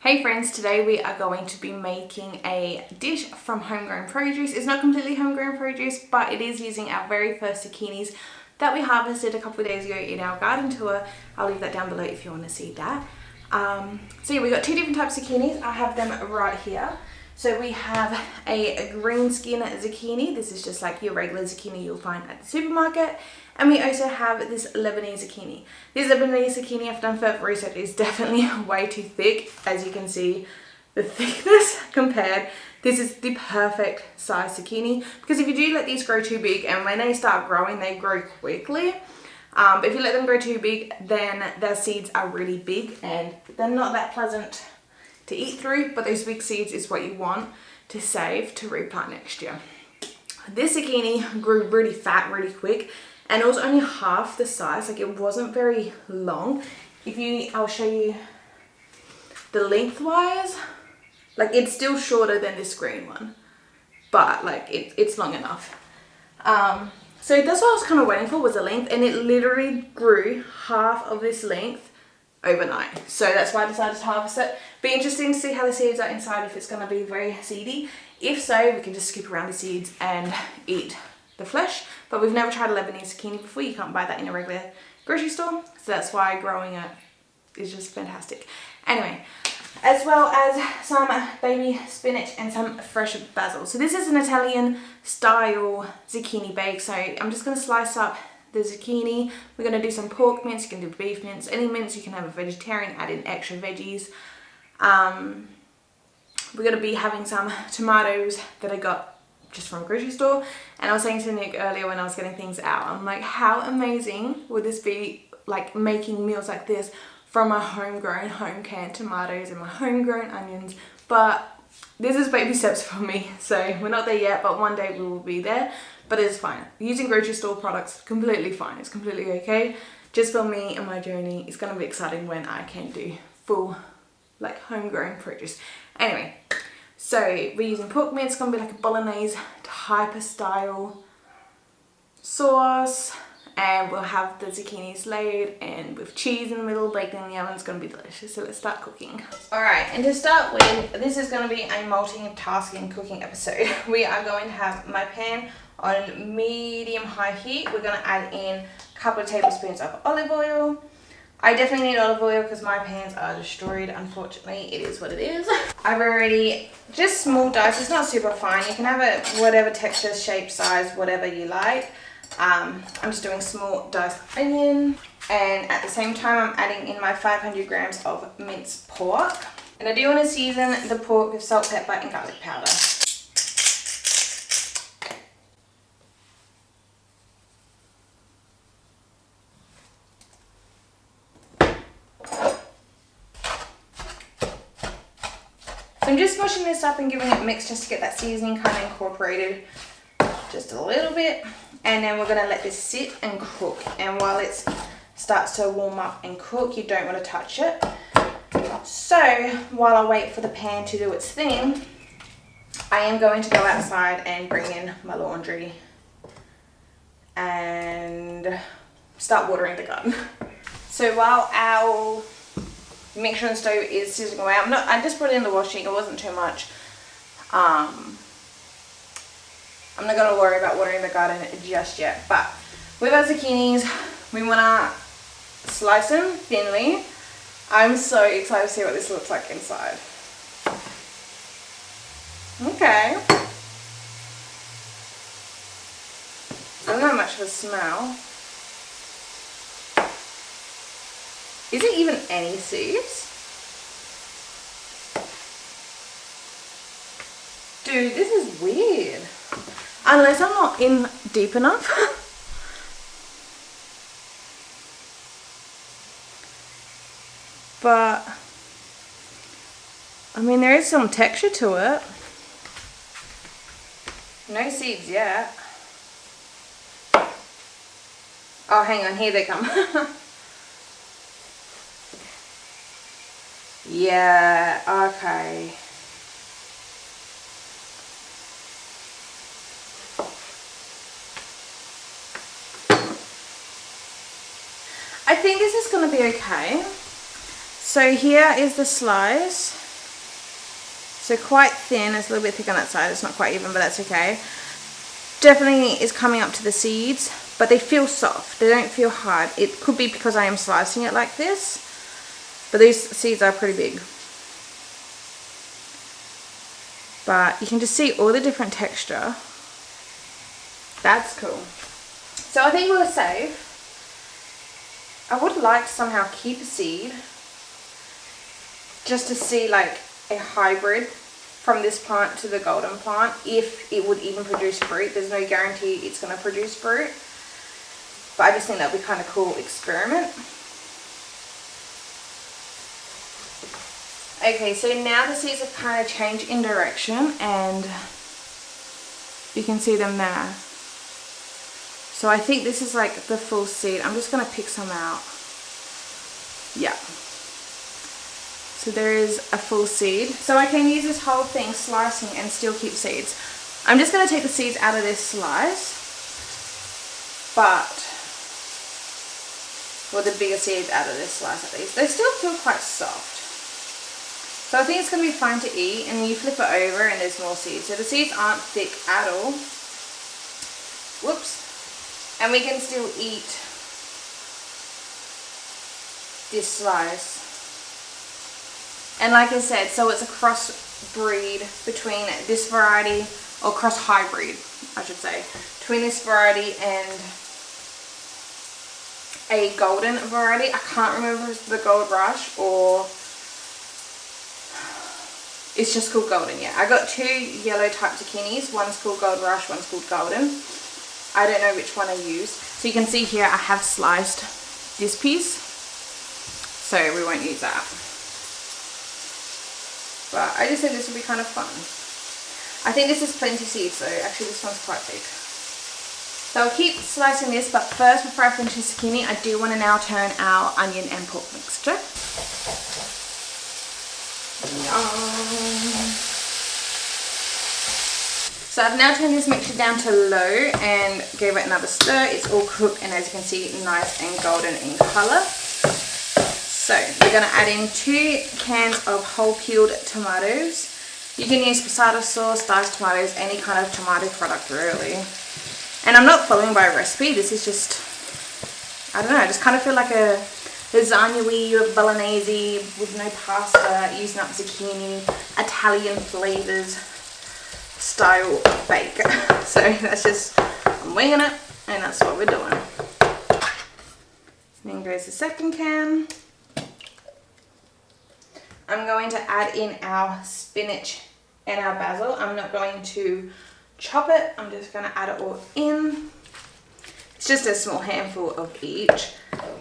Hey friends, today we are going to be making a dish from homegrown produce. It's not completely homegrown produce, but it is using our very first zucchinis that we harvested a couple of days ago in our garden tour. I'll leave that down below if you want to see that. So yeah, we got two different types of zucchinis. I have them right here. So we have a green skin zucchini. This is just like your regular zucchini you'll find at the supermarket. And we also have this Lebanese zucchini. This Lebanese zucchini, I've done further research, is definitely way too thick. As you can see, the thickness compared. This is the perfect size zucchini. Because if you do let these grow too big, and when they start growing, they grow quickly. But if you let them grow too big, then their seeds are really big and they're not that pleasant to eat through. But those big seeds is what you want to save to replant next year. This zucchini grew really fat really quick. And it was only half the size, like it wasn't very long. I'll show you the lengthwise, like it's still shorter than this green one, but like it's long enough. So that's what I was kind of waiting for, was the length, and it literally grew half of this length overnight. So that's why I decided to harvest it. Be interesting to see how the seeds are inside, if it's going to be very seedy. If so, we can just scoop around the seeds and eat the flesh. But we've never tried a Lebanese zucchini before. You can't buy that in a regular grocery store, so that's why growing it is just fantastic. Anyway, as well as some baby spinach and some fresh basil. So this is an Italian style zucchini bake. So I'm just going to slice up the zucchini. We're going to do some pork mince. You can do beef mince, any mince. You can have a vegetarian, add in extra veggies. We're going to be having some tomatoes that I got just from a grocery store. And I was saying to Nick earlier when I was getting things out, I'm like, how amazing would this be, like making meals like this from my homegrown, home canned tomatoes and my homegrown onions. But this is baby steps for me, so we're not there yet, but one day we will be there. But it's fine. Using grocery store products, completely fine. It's completely okay. Just for me and my journey, it's gonna be exciting when I can do full, like homegrown produce. Anyway, so we're using pork mince. It's going to be like a bolognese type of style sauce. And we'll have the zucchinis laid and with cheese in the middle, bacon in the oven. It's going to be delicious. So let's start cooking. Alright, and to start with, this is going to be a multitasking cooking episode. We are going to have my pan on medium-high heat. We're going to add in a couple of tablespoons of olive oil. I definitely need olive oil because my pans are destroyed, unfortunately. It is what it is. I've already, just small dice, it's not super fine. You can have it whatever texture, shape, size, whatever you like. I'm just doing small diced onion. And at the same time, I'm adding in my 500 grams of minced pork. And I do want to season the pork with salt, pepper, and garlic powder. So I'm just smushing this up and giving it a mix just to get that seasoning kind of incorporated just a little bit. And then we're going to let this sit and cook. And while it starts to warm up and cook, you don't want to touch it. So while I wait for the pan to do its thing, I am going to go outside and bring in my laundry and start watering the garden. So while our mixture on the stove is sizzling away, I just put it in the washing. It wasn't too much. I'm not going to worry about watering the garden just yet. But with our zucchinis, we want to slice them thinly. I'm so excited to see what this looks like inside. Okay. I don't know much of a smell. Is it even any seeds? Dude, this is weird. Unless I'm not in deep enough. But, I mean, there is some texture to it. No seeds yet. Oh, hang on, here they come. Yeah, okay. I think this is going to be okay. So here is the slice. So quite thin. It's a little bit thick on that side. It's not quite even, but that's okay. Definitely is coming up to the seeds, but they feel soft. They don't feel hard. It could be because I am slicing it like this, but these seeds are pretty big. But you can just see all the different texture. That's cool. So I think we'll save. I would like to somehow keep a seed just to see like a hybrid from this plant to the golden plant, if it would even produce fruit. There's no guarantee it's going to produce fruit, but I just think that would be kind of cool experiment. Okay, so now the seeds have kind of changed in direction and you can see them there. So I think this is like the full seed. I'm just going to pick some out. Yeah. So there is a full seed. So I can use this whole thing slicing and still keep seeds. I'm just going to take the seeds out of this slice. Well, the bigger seeds out of this slice at least. They still feel quite soft. So I think it's going to be fine to eat, and you flip it over and there's more seeds. So the seeds aren't thick at all. Whoops. And we can still eat this slice. And like I said, so it's a cross breed between this variety, or cross hybrid, I should say, between this variety and a golden variety. I can't remember if it's the Gold Rush or it's just called golden. Yeah, I got two yellow type zucchinis. One's called Gold Rush, one's called golden. I don't know which one I use. So you can see here I have sliced this piece, so we won't use that. But I just think this will be kind of fun. I think this is plenty seeds, so actually this one's quite big. So I'll keep slicing this, but first, before I finish the zucchini, I do want to now turn our onion and pork mixture. Yum. So I've now turned this mixture down to low and gave it another stir. It's all cooked, and as you can see, nice and golden in colour. So we're going to add in 2 cans of whole peeled tomatoes. You can use passata sauce, diced tomatoes, any kind of tomato product really. And I'm not following by a recipe. This is just, I don't know, I just kind of feel like a lasagna-y, bolognese with no pasta, using up zucchini, Italian flavours style bake. So that's just, I'm winging it, and that's what we're doing. Then goes the second can. I'm going to add in our spinach and our basil. I'm not going to chop it, I'm just going to add it all in. It's just a small handful of each.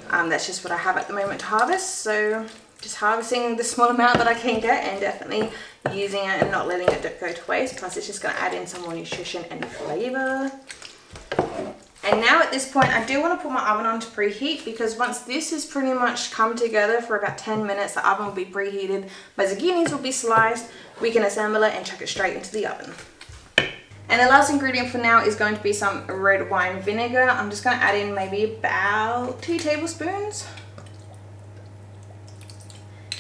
That's just what I have at the moment to harvest, so just harvesting the small amount that I can get and definitely using it and not letting it go to waste. Plus it's just going to add in some more nutrition and flavour. And now at this point I do want to put my oven on to preheat, because once this is pretty much come together for about 10 minutes, the oven will be preheated, my zucchinis will be sliced, we can assemble it and chuck it straight into the oven. And the last ingredient for now is going to be some red wine vinegar. I'm just going to add in maybe about 2 tablespoons.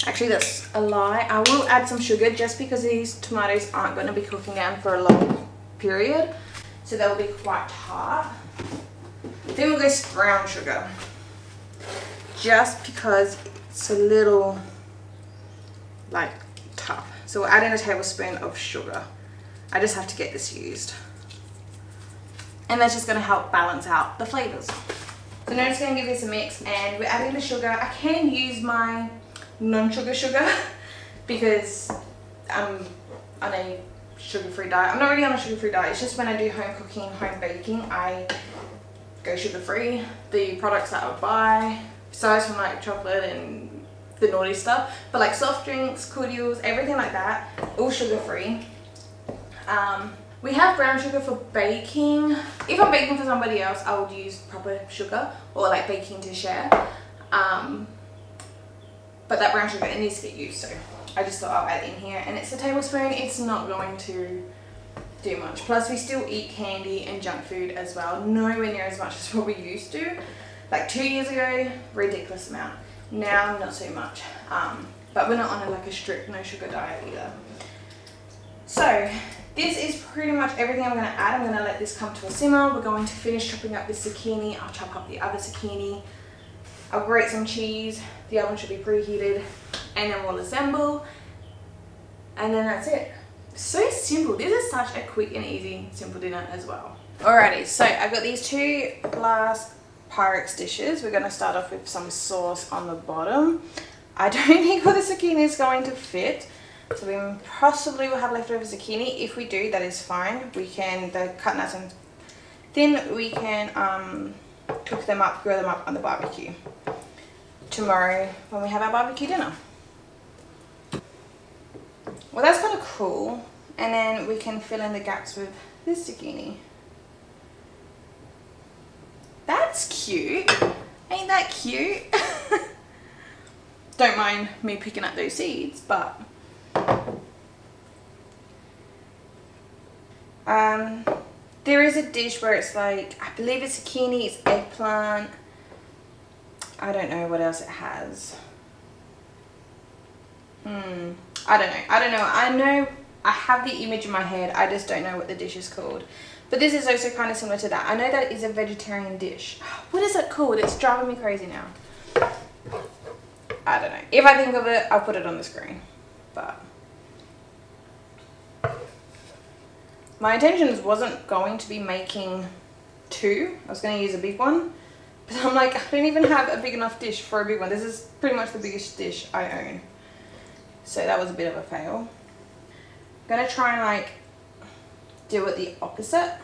Actually, that's a lie. I will add some sugar just because these tomatoes aren't going to be cooking down for a long period. So they'll be quite tart. Then we'll go brown sugar. Just because it's a little, like, tough. So we'll add in a tablespoon of sugar. I just have to get this used. And that's just going to help balance out the flavours. So now I'm just going to give this a mix, and we're adding the sugar. I can use my non-sugar sugar because I'm on a sugar-free diet. I'm not really on a sugar-free diet. It's just when I do home cooking, home baking, I go sugar-free. The products that I would buy, besides from like chocolate and the naughty stuff, but like soft drinks, cordials, everything like that, all sugar-free. We have brown sugar for baking. If I'm baking for somebody else, I would use proper sugar, or like baking to share. But that brown sugar, it needs to get used, so I just thought I'll add in here. And it's a tablespoon. It's not going to do much. Plus we still eat candy and junk food as well. Nowhere near as much as what we used to. Like 2 years ago, ridiculous amount. Now not so much. But we're not on like a strict no sugar diet either. So this is pretty much everything I'm going to add. I'm going to let this come to a simmer. We're going to finish chopping up this zucchini. I'll chop up the other zucchini. I'll grate some cheese. The oven should be preheated. And then we'll assemble. And then that's it. So simple. This is such a quick and easy, simple dinner as well. Alrighty, so I've got these 2 glass Pyrex dishes. We're going to start off with some sauce on the bottom. I don't think all the zucchini is going to fit. So we possibly will have leftover zucchini. If we do, that is fine. We can, they're cut nice and thin, we can cook them up, grill them up on the barbecue tomorrow when we have our barbecue dinner. Well, that's kind of cool. And then we can fill in the gaps with this zucchini. That's cute. Ain't that cute? Don't mind me picking up those seeds, but there is a dish where it's like, I believe it's zucchini, it's eggplant. I don't know what else it has. I don't know. I know I have the image in my head. I just don't know what the dish is called. But this is also kind of similar to that. I know that it is a vegetarian dish. What is it called? It's driving me crazy now. I don't know. If I think of it, I'll put it on the screen. But my intentions wasn't going to be making 2. I was going to use a big one. But I'm like, I don't even have a big enough dish for a big one. This is pretty much the biggest dish I own. So that was a bit of a fail. I'm going to try and like do it the opposite.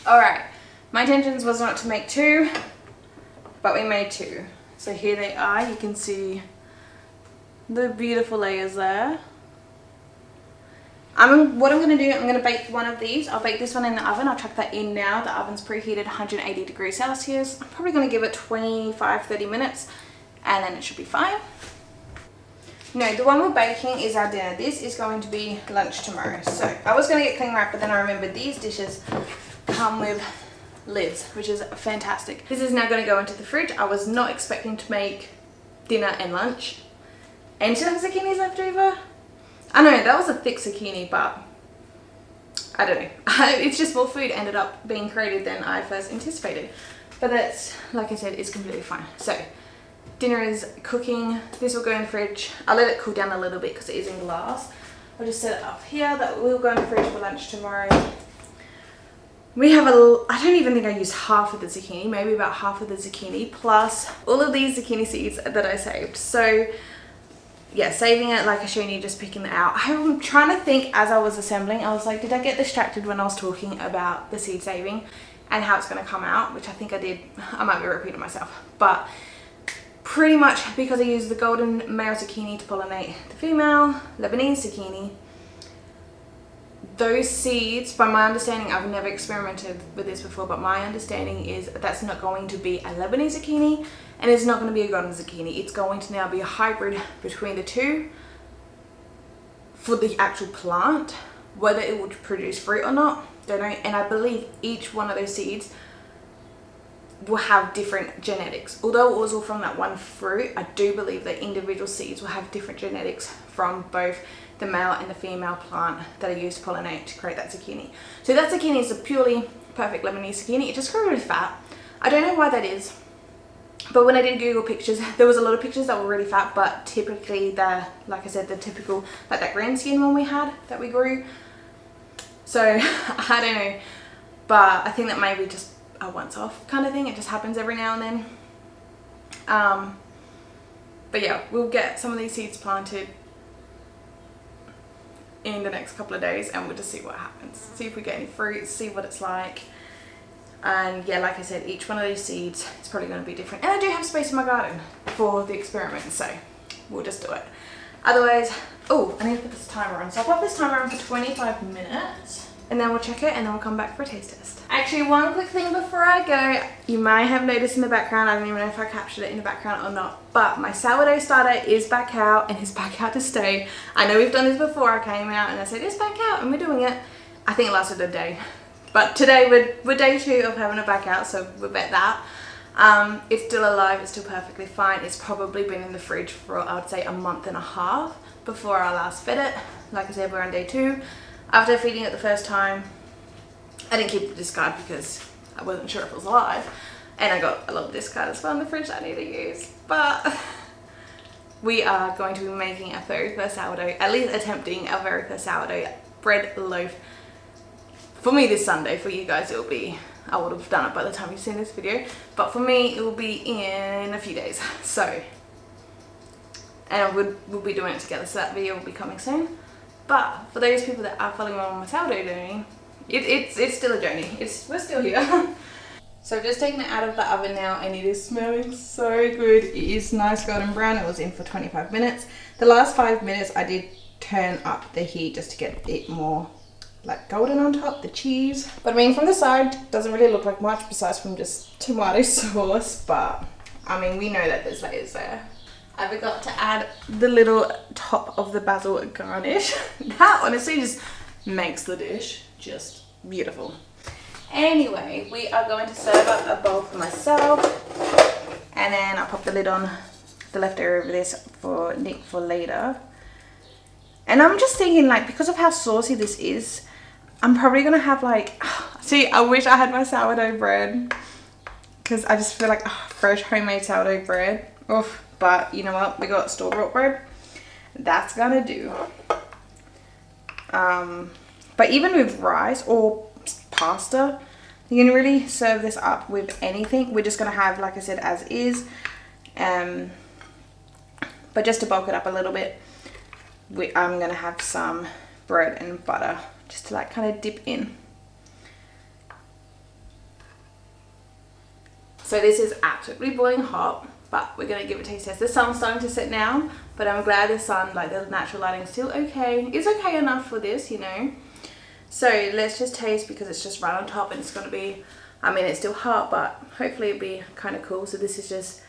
Alright, my intentions was not to make 2, but we made 2. So here they are. You can see the beautiful layers there. What I'm going to do, I'm going to bake one of these. I'll bake this one in the oven. I'll chuck that in now. The oven's preheated 180 degrees Celsius. I'm probably going to give it 25-30 minutes and then it should be fine. No, the one we're baking is our dinner. This is going to be lunch tomorrow. So I was going to get cling wrap, but then I remembered these dishes come with lids, which is fantastic. This is now going to go into the fridge. I was not expecting to make dinner and lunch and still have zucchinis left over. I know that was a thick zucchini, but I don't know. It's just more food ended up being created than I first anticipated. But that's, like I said, it's completely fine. So dinner is cooking. This will go in the fridge. I'll let it cool down a little bit because it is in glass. I'll just set it up here. That will go in the fridge for lunch tomorrow. We have I don't even think I used half of the zucchini, maybe about half of the zucchini, plus all of these zucchini seeds that I saved. So yeah, saving it like I showed you, just picking it out. I'm trying to think as I was assembling, I was like, did I get distracted when I was talking about the seed saving and how it's going to come out, which I think I did. I might be repeating myself, but pretty much because I used the golden male zucchini to pollinate the female Lebanese zucchini, those seeds, by my understanding, I've never experimented with this before, but my understanding is that's not going to be a Lebanese zucchini and it's not going to be a golden zucchini. It's going to now be a hybrid between the two for the actual plant. Whether it will produce fruit or not, don't know. And I believe each one of those seeds will have different genetics. Although it was all from that one fruit, I do believe that individual seeds will have different genetics from both the male and the female plant that are used to pollinate to create that zucchini. So that zucchini is a purely perfect Lebanese zucchini. It just grew really fat. I don't know why that is, but when I did Google pictures, there was a lot of pictures that were really fat, but typically they're, like I said, the typical, like that green skin one we had that we grew. So I don't know, but I think that maybe just a once off kind of thing. It just happens every now and then. But yeah, we'll get some of these seeds planted in the next couple of days and we'll just see what happens, see if we get any fruit, see what it's like. And yeah, like I said, each one of those seeds is probably going to be different, and I do have space in my garden for the experiment, so we'll just do it. Otherwise, Oh, I need to put this timer on. So I'll pop this timer on for 25 minutes and then we'll check it and then we'll come back for a taste test. Actually, one quick thing before I go. You may have noticed in the background, I don't even know if I captured it in the background or not, but my sourdough starter is back out and is back out to stay. I know we've done this before. I came out and I said it's back out and we're doing it. I think it lasted a day. But today we're day 2 of having it back out, so we'll bet that. It's still alive, it's still perfectly fine. It's probably been in the fridge for, I would say, a month and a half before I last fed it. Like I said, we're on day 2. After feeding it the first time, I didn't keep the discard because I wasn't sure if it was alive. And I got a lot of discard as well in the fridge that I need to use. But we are going to be making our very first sourdough, at least attempting our very first sourdough bread loaf. For me this Sunday, for you guys it will be, I would have done it by the time you've seen this video. But for me it will be in a few days. So, and we'll be doing it together, so that video will be coming soon. But for those people that are following on my sourdough journey, it's still a journey. We're still here. So I've just taken it out of the oven now and it is smelling so good. It is nice golden brown. It was in for 25 minutes. The last 5 minutes I did turn up the heat just to get it more like golden on top, the cheese. But I mean, from the side doesn't really look like much besides from just tomato sauce, but I mean, we know that there's layers there. I forgot to add the little top of the basil garnish. That honestly just makes the dish just beautiful. Anyway, we are going to serve up a bowl for myself, and then I'll pop the lid on the leftover of this for Nick for later. And I'm just thinking, like, because of how saucy this is, I'm probably gonna have like, see, I wish I had my sourdough bread, because I just feel like fresh homemade sourdough bread. Oof. But you know what, we got store-bought bread, that's gonna do. But even with rice or pasta, you can really serve this up with anything. We're just gonna have, like I said, as is. But just to bulk it up a little bit, I'm gonna have some bread and butter just to like kind of dip in. So this is absolutely boiling hot, but we're gonna give it a taste test. The sun's starting to set now, but I'm glad the sun, like the natural lighting's still okay. It's okay enough for this, you know. So let's just taste, because it's just right on top and it's gonna be, I mean, it's still hot, but hopefully it'll be kind of cool. So this is just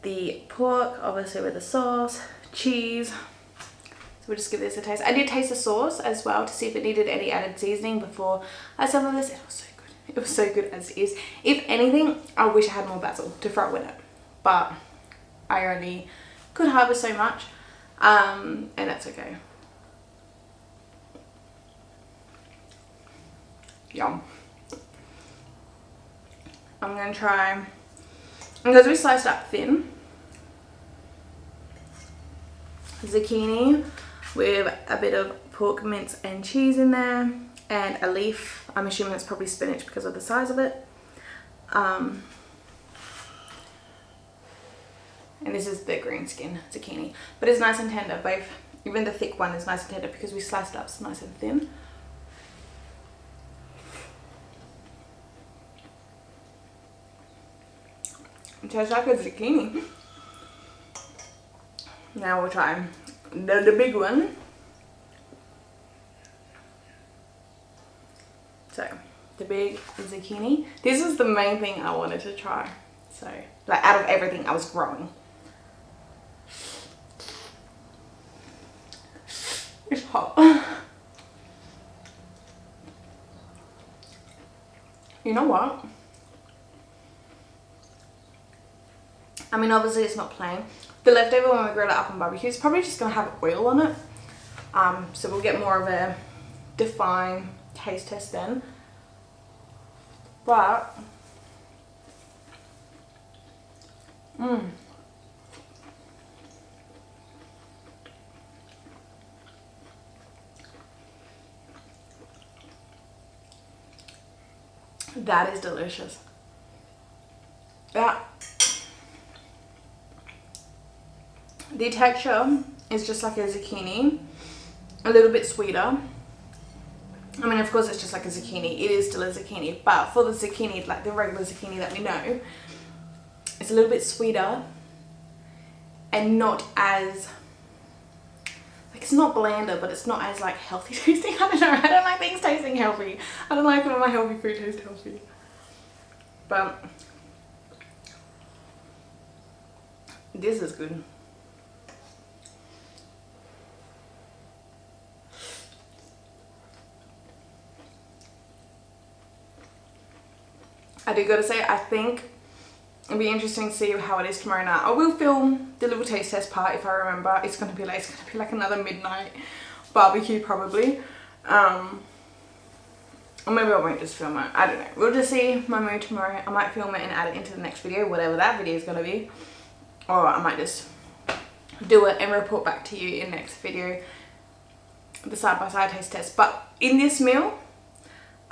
the pork, obviously with the sauce, cheese. So we'll just give this a taste. I did taste the sauce as well to see if it needed any added seasoning before I served this. It was so good. It was so good as is. If anything, I wish I had more basil to throw in it, but I only could harvest so much, and that's okay. Yum. I'm gonna try, because we sliced up thin, zucchini with a bit of pork mince and cheese in there, and a leaf. I'm assuming it's probably spinach because of the size of it. And this is the green skin zucchini, but it's nice and tender. Both, even the thick one is nice and tender because we sliced it up so nice and thin. It tastes like a zucchini. Now we'll try the big one. So the big zucchini. This is the main thing I wanted to try. So like out of everything I was growing. It's hot. You know what? I mean, obviously it's not plain. The leftover when we grill it up on barbecue is probably just gonna have oil on it. So we'll get more of a defined taste test then. But that is delicious. Yeah. The texture is just like a zucchini, a little bit sweeter. I mean, of course it's just like a zucchini. It is still a zucchini, but for the zucchini, like the regular zucchini that we know, it's a little bit sweeter and not as like it's not blander, but it's not as like healthy tasting. I don't know, I don't like things tasting healthy. I don't like it when my healthy food tastes healthy. But this is good. I do gotta say, I think it'll be interesting to see how it is tomorrow night. I will film the little taste test part if I remember. It's gonna be like another midnight barbecue probably. Or maybe I won't just film it. I don't know. We'll just see my mood tomorrow. I might film it and add it into the next video, whatever that video is gonna be. Or I might just do it and report back to you in the next video, the side-by-side taste test. But in this meal,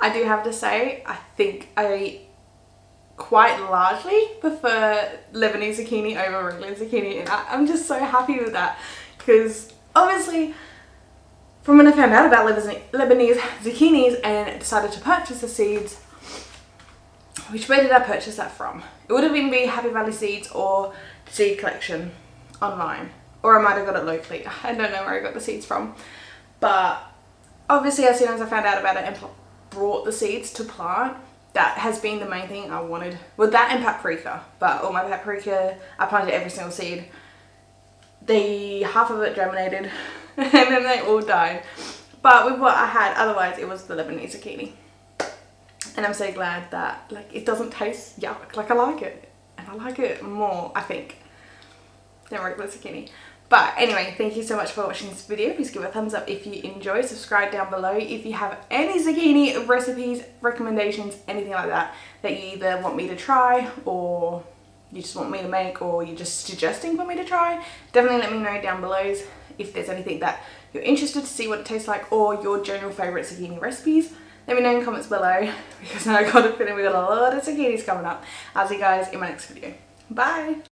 I do have to say, I think I quite largely prefer Lebanese zucchini over regular zucchini, and I'm just so happy with that, because obviously from when I found out about Lebanese zucchinis and decided to purchase the seeds, which where did I purchase that from? It would have been Happy Valley Seeds or Seed Collection online, or I might have got it locally. I don't know where I got the seeds from, but obviously as soon as I found out about it and brought the seeds to plant, that has been the main thing I wanted. Well, that and paprika, but all my paprika, I planted every single seed. Half of it germinated and then they all died. But with what I had, otherwise it was the Lebanese zucchini. And I'm so glad that like it doesn't taste yuck. Like I like it. And I like it more, I think, than regular zucchini. But anyway, thank you so much for watching this video. Please give it a thumbs up if you enjoy. Subscribe down below if you have any zucchini recipes, recommendations, anything like that, that you either want me to try, or you just want me to make, or you're just suggesting for me to try. Definitely let me know down below if there's anything that you're interested to see what it tastes like, or your general favourite zucchini recipes. Let me know in the comments below, because I got a feeling we got a lot of zucchinis coming up. I'll see you guys in my next video. Bye!